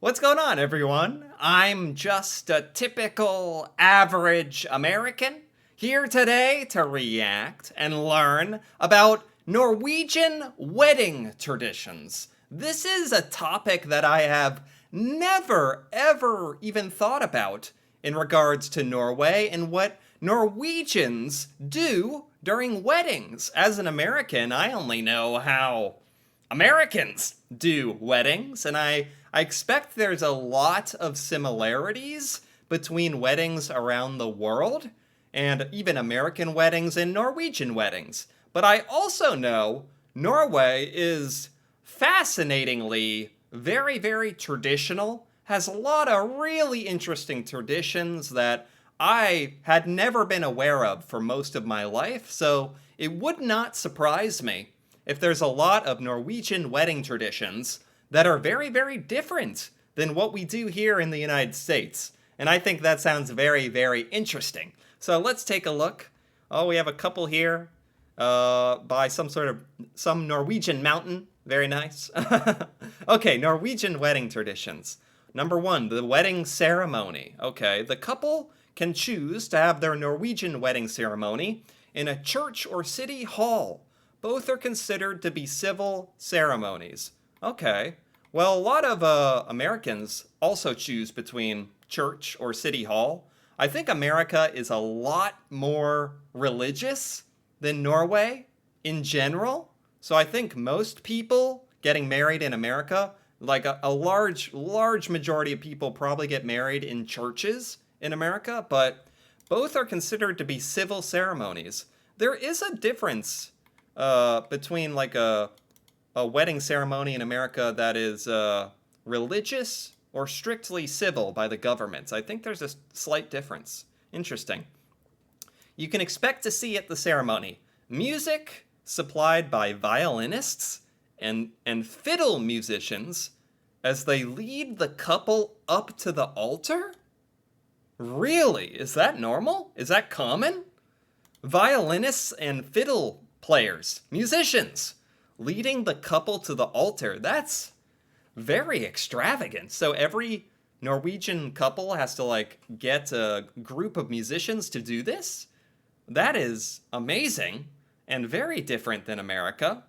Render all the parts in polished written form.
What's going on, everyone? I'm just a typical average American here today to react and learn about Norwegian wedding traditions. This is a topic that I have never ever even thought about in regards to Norway and what Norwegians do during weddings. As an American, I only know how Americans do weddings, and I expect there's a lot of similarities between weddings around the world, and even American weddings and Norwegian weddings. But I also know Norway is fascinatingly very, very traditional, has a lot of really interesting traditions that I had never been aware of for most of my life, so it would not surprise me if there's a lot of Norwegian wedding traditions that are very, very different than what we do here in the United States. And I think that sounds very, very interesting. So let's take a look. Oh, we have a couple here by some Norwegian mountain. Very nice. Okay, Norwegian wedding traditions. Number one, the wedding ceremony. Okay, the couple can choose to have their Norwegian wedding ceremony in a church or city hall. Both are considered to be civil ceremonies. Okay. Well, a lot of Americans also choose between church or city hall. I think America is a lot more religious than Norway in general. So I think most people getting married in America, like a large majority of people probably get married in churches in America, but both are considered to be civil ceremonies. There is a difference between like a wedding ceremony in America that is religious or strictly civil by the government. I think there's a slight difference. Interesting. You can expect to see at the ceremony music supplied by violinists and fiddle musicians as they lead the couple up to the altar? Really? Is that normal? Is that common? Violinists and fiddle players, musicians, leading the couple to the altar. That's very extravagant. So every Norwegian couple has to like get a group of musicians to do this? That is amazing and very different than America.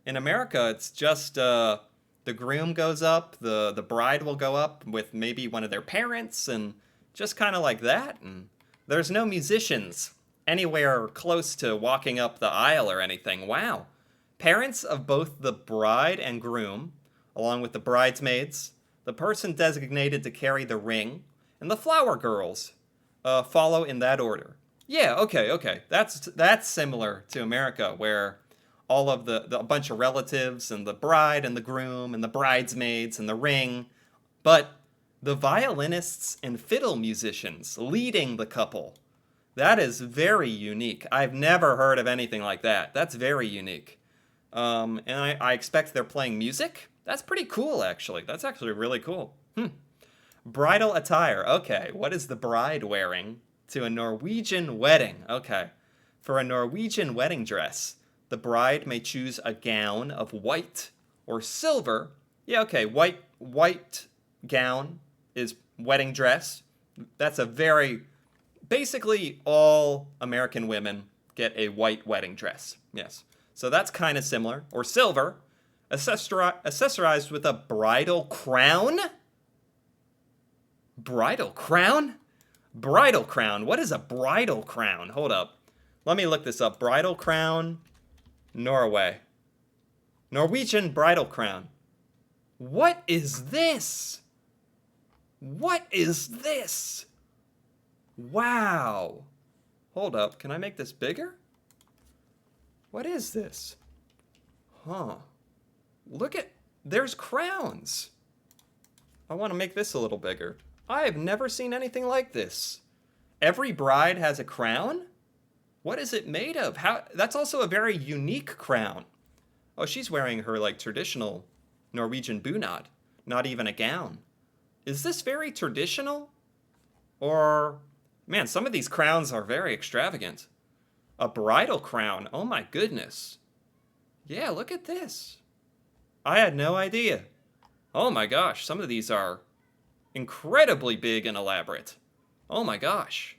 In America, it's just the groom goes up, the bride will go up with maybe one of their parents and just kind of like that, and there's no musicians anywhere close to walking up the aisle or anything. Wow. Parents of both the bride and groom, along with the bridesmaids, the person designated to carry the ring, and the flower girls follow in that order. Yeah, okay. That's similar to America, where all of the a bunch of relatives and the bride and the groom and the bridesmaids and the ring, but the violinists and fiddle musicians leading the couple. That is very unique. I've never heard of anything like that. That's very unique. And I expect they're playing music. That's pretty cool, actually. That's actually really cool. Bridal attire. Okay, what is the bride wearing to a Norwegian wedding? Okay, for a Norwegian wedding dress, the bride may choose a gown of white or silver. Yeah, okay, white gown is wedding dress. That's a very basically all American women get a white wedding dress. Yes. So that's kind of similar. Or silver, accessorized with a bridal crown. Bridal crown? Bridal crown. What is a bridal crown? Hold up. Let me look this up. Bridal crown, Norway. Norwegian bridal crown. What is this? What is this? Wow. Hold up. Can I make this bigger? What is this? Huh. Look at... There's crowns. I want to make this a little bigger. I have never seen anything like this. Every bride has a crown? What is it made of? How? That's also a very unique crown. Oh, she's wearing her like traditional Norwegian bunad. Not even a gown. Is this very traditional? Or... Man, some of these crowns are very extravagant. A bridal crown. Oh my goodness. Yeah, look at this. I had no idea. Oh my gosh, some of these are incredibly big and elaborate. Oh my gosh.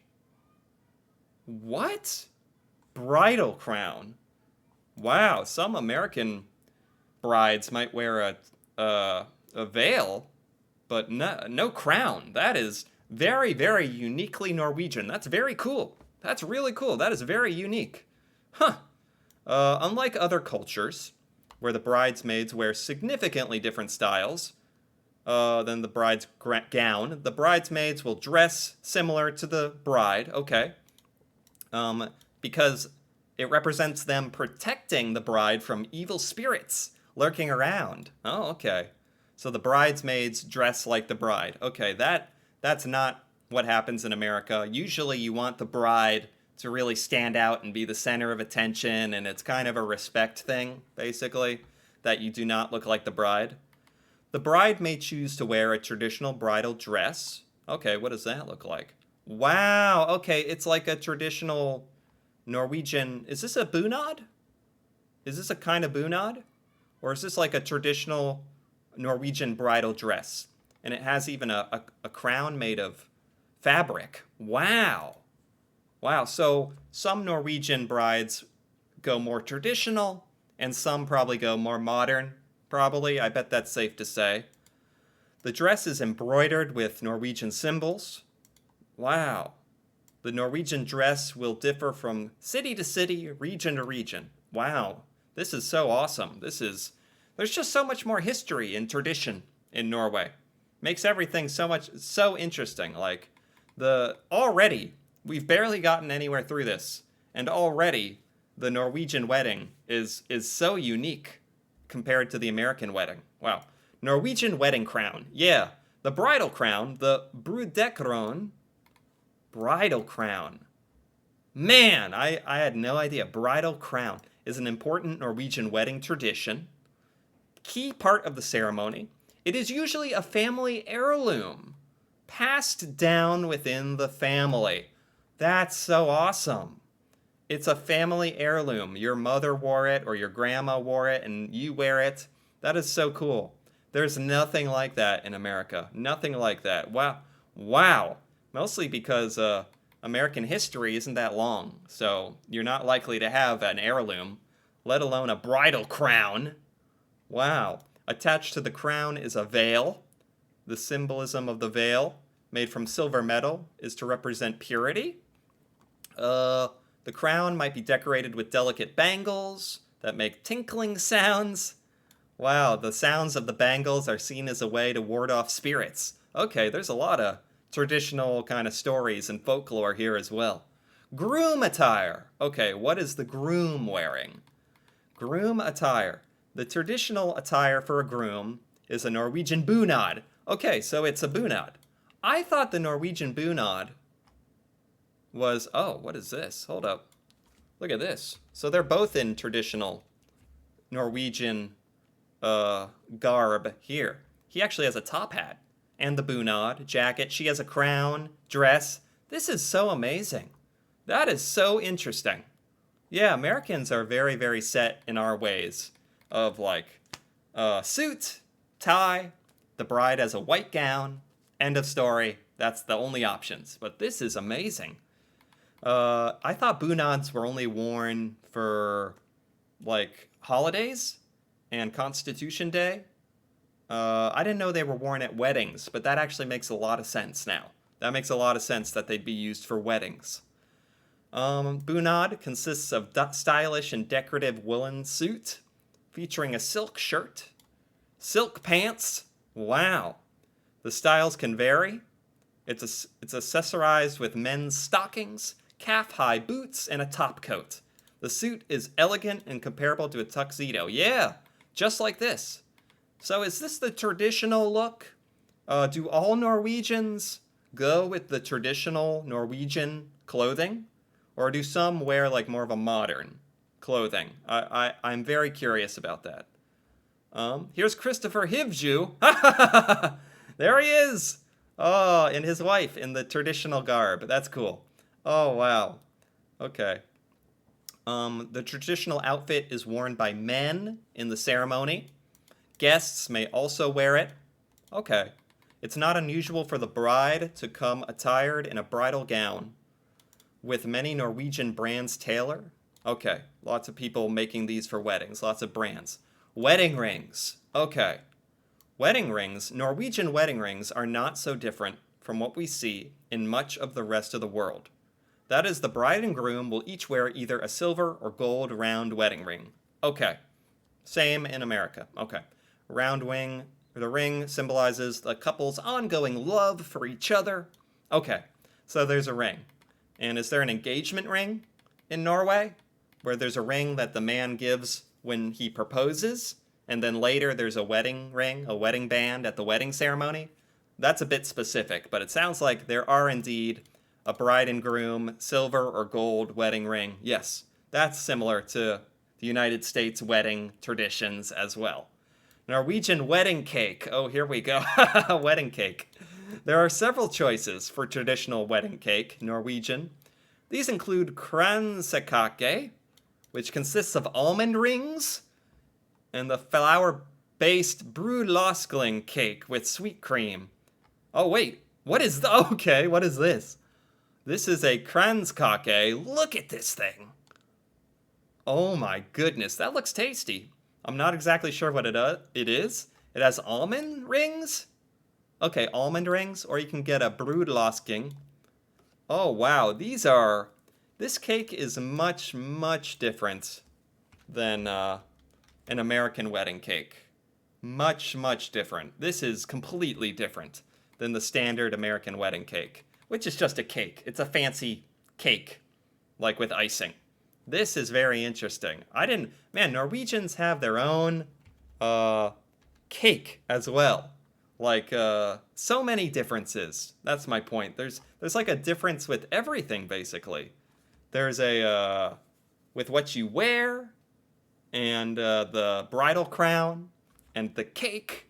What? Bridal crown. Wow, some American brides might wear a veil, but no crown. That is very, very uniquely Norwegian. That's very cool. That's really cool. That is very unique. Huh. Unlike other cultures, where the bridesmaids wear significantly different styles than the bride's gown, the bridesmaids will dress similar to the bride. Okay. Because it represents them protecting the bride from evil spirits lurking around. Oh, okay. So the bridesmaids dress like the bride. Okay, that's not what happens in America. Usually you want the bride to really stand out and be the center of attention, and it's kind of a respect thing, basically, that you do not look like the bride. The bride may choose to wear a traditional bridal dress. Okay, what does that look like? Wow, okay, it's like a traditional Norwegian. Is this a bunad? Is this a kind of bunad? Or is this like a traditional Norwegian bridal dress? And it has even a crown made of fabric. Wow. Wow, so some Norwegian brides go more traditional, and some probably go more modern. Probably, I bet that's safe to say. The dress is embroidered with Norwegian symbols. Wow. The Norwegian dress will differ from city to city, region to region. Wow. This is so awesome. There's just so much more history and tradition in Norway. Makes everything so interesting. Like, already, we've barely gotten anywhere through this, and already the Norwegian wedding is so unique compared to the American wedding. Wow. Norwegian wedding crown. Yeah, the bridal crown, the brudekron, bridal crown. Man, I had no idea. Bridal crown is an important Norwegian wedding tradition. Key part of the ceremony. It is usually a family heirloom, passed down within the family. That's so awesome. It's a family heirloom. Your mother wore it or your grandma wore it and you wear it. That is so cool. There's nothing like that in America. Nothing like that. Wow. Wow. Mostly because American history isn't that long. So you're not likely to have an heirloom, let alone a bridal crown. Wow. Attached to the crown is a veil. The symbolism of the veil, made from silver metal, is to represent purity. The crown might be decorated with delicate bangles that make tinkling sounds. Wow, the sounds of the bangles are seen as a way to ward off spirits. Okay, there's a lot of traditional kind of stories and folklore here as well. Groom attire. Okay, what is the groom wearing? Groom attire. The traditional attire for a groom is a Norwegian bunad. Okay, so it's a bunad. I thought the Norwegian bunad was... Oh, what is this? Hold up. Look at this. So they're both in traditional Norwegian garb here. He actually has a top hat and the bunad jacket. She has a crown, dress. This is so amazing. That is so interesting. Yeah, Americans are very, very set in our ways of like suit, tie, the bride has a white gown, end of story. That's the only options. But this is amazing. I thought bunads were only worn for like holidays and Constitution Day. I didn't know they were worn at weddings, but that actually makes a lot of sense now. That makes a lot of sense that they'd be used for weddings. Bunad consists of stylish and decorative woolen suit featuring a silk shirt, silk pants. Wow. The styles can vary. It's accessorized with men's stockings, calf-high boots, and a top coat. The suit is elegant and comparable to a tuxedo. Yeah, just like this. So is this the traditional look? Do all Norwegians go with the traditional Norwegian clothing? Or do some wear like more of a modern clothing? I'm very curious about that. Here's Christopher Hivju. There he is. Oh, and his wife in the traditional garb. That's cool. Oh, wow. Okay. The traditional outfit is worn by men in the ceremony. Guests may also wear it. Okay. It's not unusual for the bride to come attired in a bridal gown with many Norwegian brands tailor. Okay, lots of people making these for weddings, lots of brands. Wedding rings. Okay. Wedding rings, Norwegian wedding rings are not so different from what we see in much of the rest of the world. That is, the bride and groom will each wear either a silver or gold round wedding ring. Okay. Same in America. Okay. Round ring. The ring symbolizes the couple's ongoing love for each other. Okay. So there's a ring. And is there an engagement ring in Norway? Where there's a ring that the man gives when he proposes? And then later there's a wedding ring, a wedding band at the wedding ceremony? That's a bit specific, but it sounds like there are indeed a bride and groom silver or gold wedding ring. Yes, that's similar to the United States wedding traditions as well. Norwegian wedding cake. Oh, here we go. Wedding cake. There are several choices for traditional wedding cake, Norwegian. These include kransekake, which consists of almond rings, and the flour-based brudløsning cake with sweet cream. Oh, wait. What is okay, what is this? This is a kransekake. Look at this thing. Oh my goodness, that looks tasty. I'm not exactly sure what it is. It has almond rings? Okay, almond rings, or you can get a brudløsning. Oh wow, this cake is much, much different than an American wedding cake. Much, much different. This is completely different than the standard American wedding cake, which is just a cake. It's a fancy cake, like with icing. This is very interesting. Man, Norwegians have their own cake as well. Like, so many differences. That's my point. There's like a difference with everything, basically. There's with what you wear, and the bridal crown, and the cake.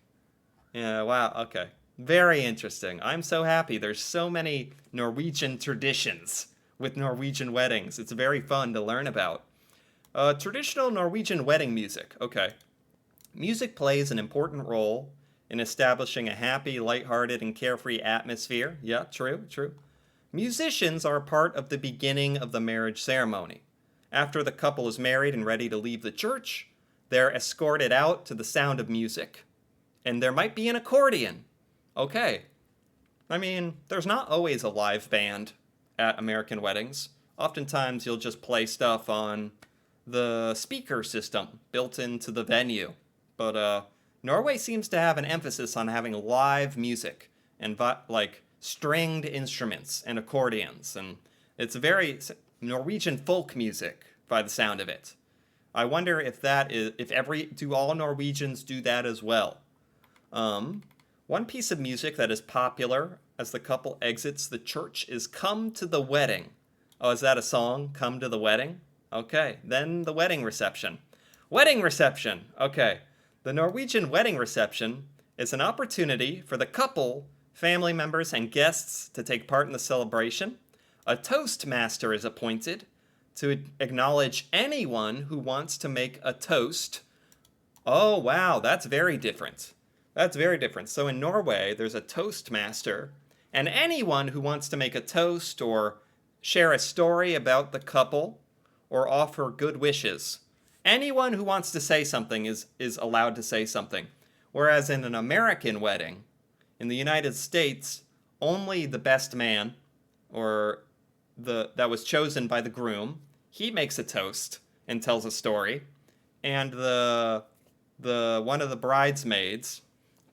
Yeah, wow, okay. Very interesting. I'm so happy. There's so many Norwegian traditions with Norwegian weddings. It's very fun to learn about. Traditional Norwegian wedding music. Okay. Music plays an important role in establishing a happy, lighthearted, and carefree atmosphere. Yeah, true. Musicians are a part of the beginning of the marriage ceremony. After the couple is married and ready to leave the church, they're escorted out to the sound of music. And there might be an accordion. Okay. I mean, there's not always a live band at American weddings. Oftentimes you'll just play stuff on the speaker system built into the venue. But Norway seems to have an emphasis on having live music and like stringed instruments and accordions, and it's very Norwegian folk music by the sound of it. I wonder if do all Norwegians do that as well? One piece of music that is popular as the couple exits the church is "Come to the Wedding." Oh, is that a song? Come to the Wedding? Okay, then the wedding reception. Wedding reception! Okay. The Norwegian wedding reception is an opportunity for the couple, family members, and guests to take part in the celebration. A toastmaster is appointed to acknowledge anyone who wants to make a toast. Oh, wow, that's very different. That's very different. So in Norway, there's a toastmaster, and anyone who wants to make a toast or share a story about the couple or offer good wishes. Anyone who wants to say something is allowed to say something. Whereas in an American wedding, in the United States, only the best man, or that was chosen by the groom, he makes a toast and tells a story, and the one of the bridesmaids,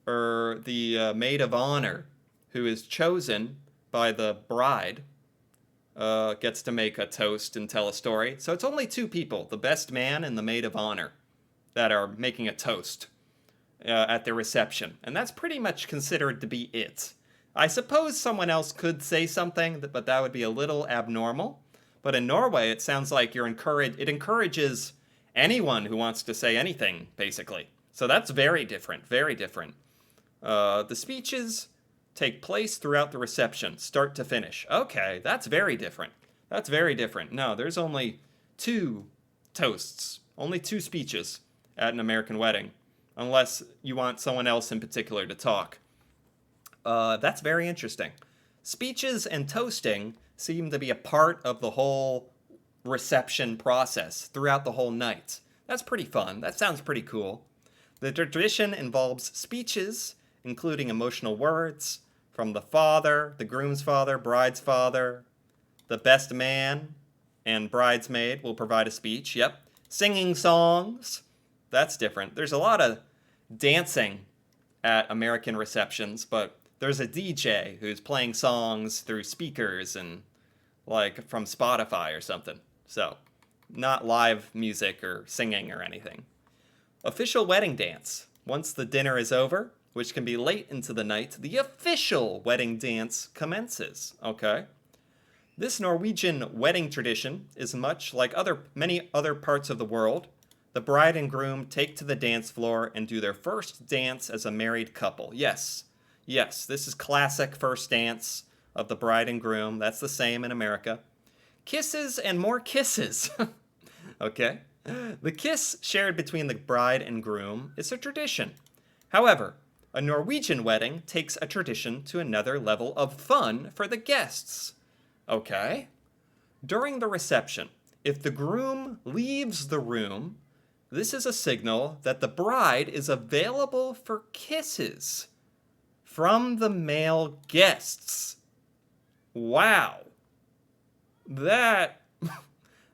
or the maid of honor, who is chosen by the bride, gets to make a toast and tell a story. So it's only two people, the best man and the maid of honor, that are making a toast at the reception. And that's pretty much considered to be it. I suppose someone else could say something, but that would be a little abnormal. But in Norway, it sounds like it encourages anyone who wants to say anything, basically. So that's very different, very different. The speeches take place throughout the reception, start to finish. Okay, that's very different. That's very different. No, there's only 2 toasts, only 2 speeches at an American wedding, unless you want someone else in particular to talk. That's very interesting. Speeches and toasting seem to be a part of the whole reception process throughout the whole night. That's pretty fun. That sounds pretty cool. The tradition involves speeches, including emotional words from the father, the groom's father, bride's father, the best man, and bridesmaid will provide a speech. Yep. Singing songs. That's different. There's a lot of dancing at American receptions, but there's a DJ who's playing songs through speakers and like from Spotify or something. So, not live music or singing or anything. Official wedding dance. Once the dinner is over, which can be late into the night, the official wedding dance commences. Okay. This Norwegian wedding tradition is much like many other parts of the world. The bride and groom take to the dance floor and do their first dance as a married couple. Yes, this is classic first dance of the bride and groom. That's the same in America. Kisses and more kisses. Okay. The kiss shared between the bride and groom is a tradition. However, a Norwegian wedding takes a tradition to another level of fun for the guests. Okay. During the reception, if the groom leaves the room, this is a signal that the bride is available for kisses from the male guests. Wow. That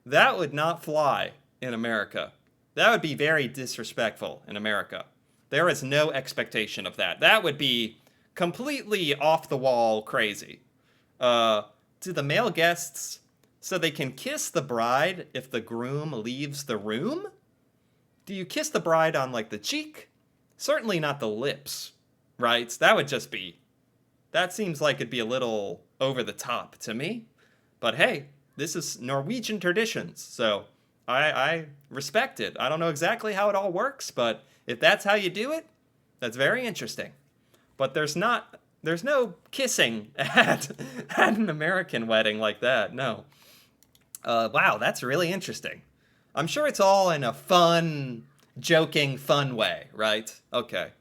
would not fly in America. That would be very disrespectful in America. There is no expectation of that. That would be completely off the wall crazy. Do the male guests, so they can kiss the bride if the groom leaves the room? Do you kiss the bride on like the cheek? Certainly not the lips, right? That seems like it'd be a little over the top to me. But hey, this is Norwegian traditions, so I respect it. I don't know exactly how it all works, but if that's how you do it, that's very interesting. But there's no kissing at an American wedding like that, no. Wow, that's really interesting. I'm sure it's all in a fun, joking, fun way, right? Okay.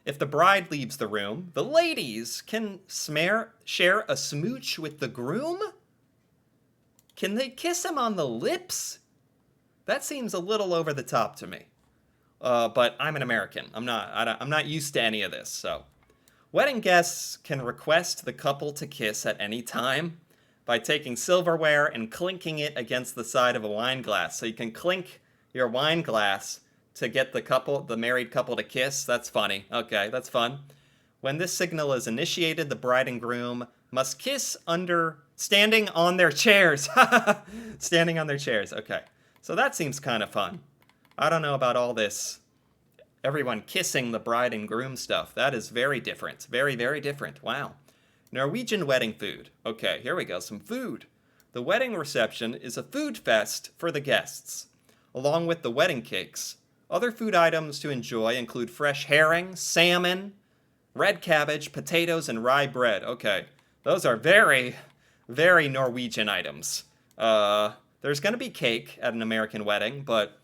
If the bride leaves the room, the ladies can share a smooch with the groom? Can they kiss him on the lips? That seems a little over the top to me. But I'm an American. I'm not used to any of this, so. Wedding guests can request the couple to kiss at any time by taking silverware and clinking it against the side of a wine glass. So you can clink your wine glass to get the married couple to kiss. That's funny. Okay, that's fun. When this signal is initiated, the bride and groom must kiss standing on their chairs. Standing on their chairs. Okay. So that seems kind of fun. I don't know about all this everyone kissing the bride and groom stuff. That is very different. Very, very different. Wow. Norwegian wedding food. Okay, here we go. Some food. The wedding reception is a food fest for the guests, along with the wedding cakes. Other food items to enjoy include fresh herring, salmon, red cabbage, potatoes, and rye bread. Okay, those are very, very Norwegian items. There's going to be cake at an American wedding, but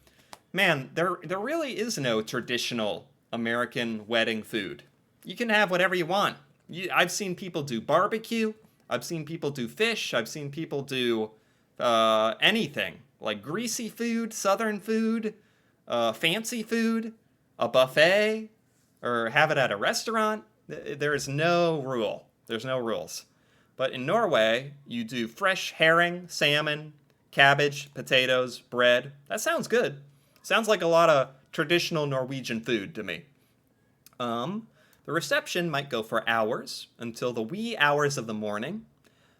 man, there really is no traditional American wedding food. You can have whatever you want. I've seen people do barbecue. I've seen people do fish. I've seen people do anything. Like greasy food, southern food, fancy food, a buffet, or have it at a restaurant. There is no rule. There's no rules. But in Norway, you do fresh herring, salmon, cabbage, potatoes, bread. That sounds good. Sounds like a lot of traditional Norwegian food to me. The reception might go for hours, until the wee hours of the morning.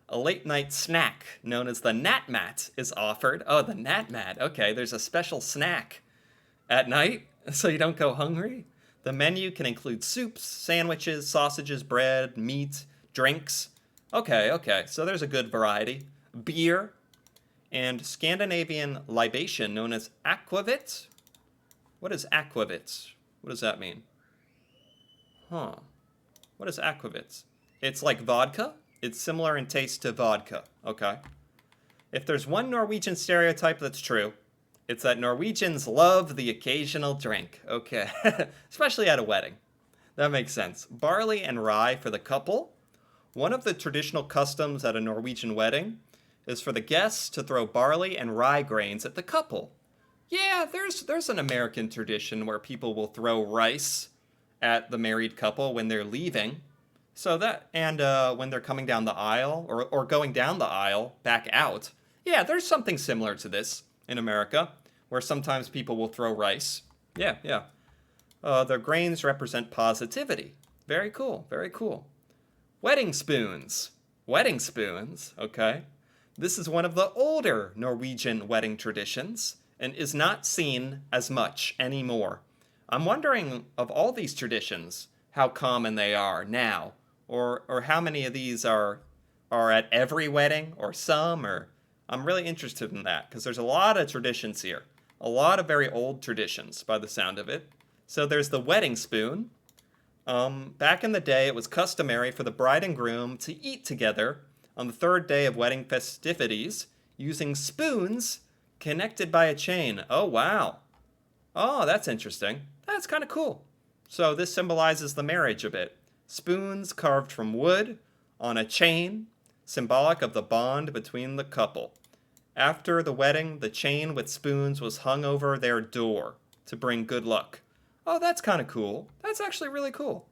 A late night snack known as the natmat is offered. Oh, the natmat. Okay, there's a special snack at night, so you don't go hungry. The menu can include soups, sandwiches, sausages, bread, meat, drinks. Okay, so there's a good variety. Beer and Scandinavian libation known as aquavit. What is aquavit? What does that mean? What is aquavit? It's like vodka. It's similar in taste to vodka. Okay. If there's one Norwegian stereotype that's true, it's that Norwegians love the occasional drink. Okay. Especially at a wedding. That makes sense. Barley and rye for the couple. One of the traditional customs at a Norwegian wedding is for the guests to throw barley and rye grains at the couple. Yeah, there's an American tradition where people will throw rice at the married couple when they're leaving. So that, and when they're coming down the aisle or going down the aisle back out. Yeah, there's something similar to this in America where sometimes people will throw rice. Yeah, yeah. The grains represent positivity. Very cool, very cool. Wedding spoons. Wedding spoons, okay. This is one of the older Norwegian wedding traditions and is not seen as much anymore. I'm wondering, of all these traditions, how common they are now, or how many of these are at every wedding, or some, or I'm really interested in that, because there's a lot of traditions here. A lot of very old traditions, by the sound of it. So there's the wedding spoon. Back in the day, it was customary for the bride and groom to eat together on the third day of wedding festivities using spoons connected by a chain. Oh, wow. Oh, that's interesting. That's kind of cool. So this symbolizes the marriage a bit. Spoons carved from wood on a chain, symbolic of the bond between the couple. After the wedding, the chain with spoons was hung over their door to bring good luck. Oh, that's kind of cool. That's actually really cool.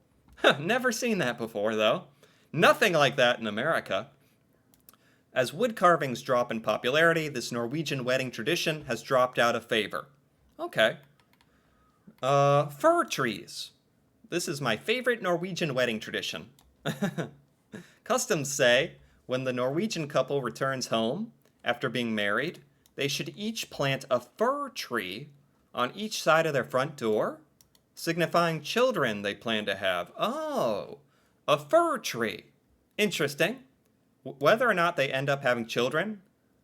Never seen that before, though. Nothing like that in America. As wood carvings drop in popularity, this Norwegian wedding tradition has dropped out of favor. Okay. Fir trees. This is my favorite Norwegian wedding tradition. Customs say when the Norwegian couple returns home after being married, they should each plant a fir tree on each side of their front door, signifying children they plan to have. Oh, a fir tree. Interesting. Whether or not they end up having children,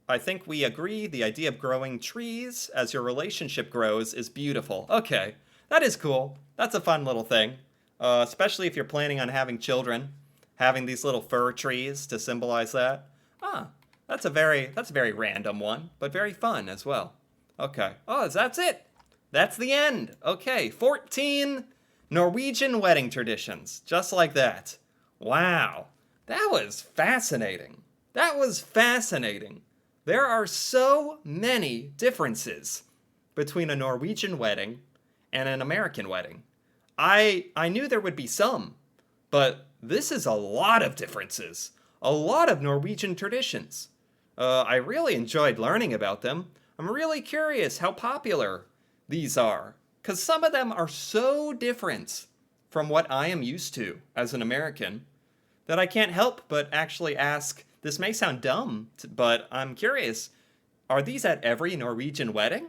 I think we agree the idea of growing trees as your relationship grows is beautiful. Okay, that is cool. That's a fun little thing, especially if you're planning on having children, having these little fir trees to symbolize that. Ah, that's a very random one, but very fun as well. Okay. Oh, that's it. That's the end. Okay, 14 Norwegian wedding traditions, just like that. Wow. That was fascinating. That was fascinating. There are so many differences between a Norwegian wedding and an American wedding. I knew there would be some, but this is a lot of differences. A lot of Norwegian traditions. I really enjoyed learning about them. I'm really curious how popular these are, because some of them are so different from what I am used to as an American that I can't help but actually ask, this may sound dumb, but I'm curious, are these at every Norwegian wedding?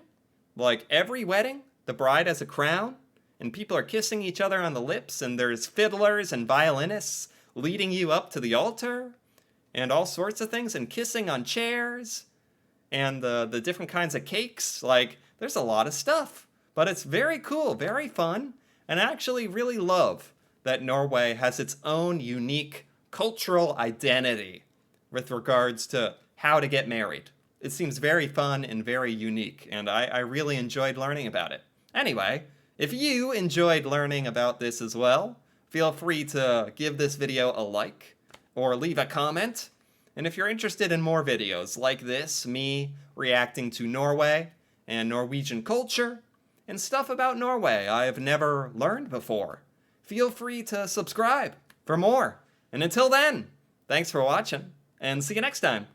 Like every wedding, the bride has a crown, and people are kissing each other on the lips, and there's fiddlers and violinists leading you up to the altar, and all sorts of things, and kissing on chairs, and the different kinds of cakes. Like, there's a lot of stuff, but it's very cool, very fun, and I actually really love that Norway has its own unique cultural identity with regards to how to get married. It seems very fun and very unique, and I really enjoyed learning about it. Anyway, if you enjoyed learning about this as well, feel free to give this video a like or leave a comment. And if you're interested in more videos like this, me reacting to Norway and Norwegian culture and stuff about Norway I have never learned before, feel free to subscribe for more. And until then, thanks for watching, and see you next time.